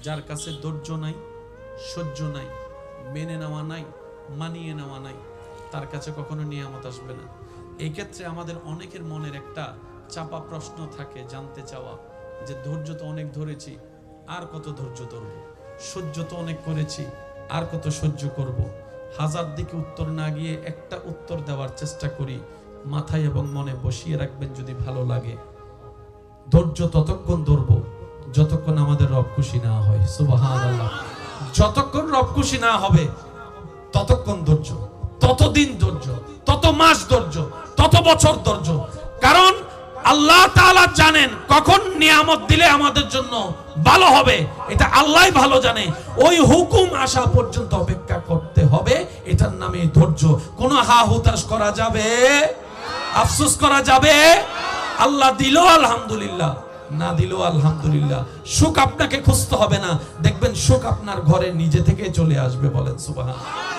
যার কাছে ধৈর্য নাই, সহ্য নাই, মেনে নেওয়া নাই, মানিয়ে নেওয়া নাই, তার কাছে কখনো নিয়ামত আসবে না। এই ক্ষেত্রে আমাদের অনেকের মনের একটা চাপা প্রশ্ন থাকে, জানতে চাওয়া যে ধৈর্য তো অনেক ধরেছি, আর কত ধৈর্য ধরবো, সহ্য তো অনেক করেছি, আর কত সহ্য করব। হাজার দিকে উত্তর না গিয়ে একটা উত্তর দেওয়ার চেষ্টা করি, মাথায় এবং মনে বসিয়ে রাখবেন যদি ভালো লাগে। ধৈর্য ততক্ষণ ধরবো যতক্ষণ আমাদের রব খুশি না হয়। সুবহানাল্লাহ। যতক্ষণ রব খুশি না হবে ততক্ষণ ধৈর্য, ততদিন ধৈর্য, তত মাস ধৈর্য, তত বছর ধৈর্য। কারণ আল্লাহ তাআলা জানেন কখন নিয়ামত দিলে আমাদের জন্য ভালো হবে, এটা আল্লাহই ভালো জানে। ওই হুকুম আসা পর্যন্ত অপেক্ষা করতে হবে, এটার নামে ধৈর্য। কোনো হা হুতাশ করা যাবে, আফসোস করা যাবে? আল্লাহ দিল আলহামদুলিল্লাহ, না দিল আলহামদুলিল্লাহ। সুখ আপনাকে খুঁজতে হবে না, দেখবেন সুখ আপনার ঘরে নিজে থেকে চলে আসবে। বলেন সুবহানাল্লাহ।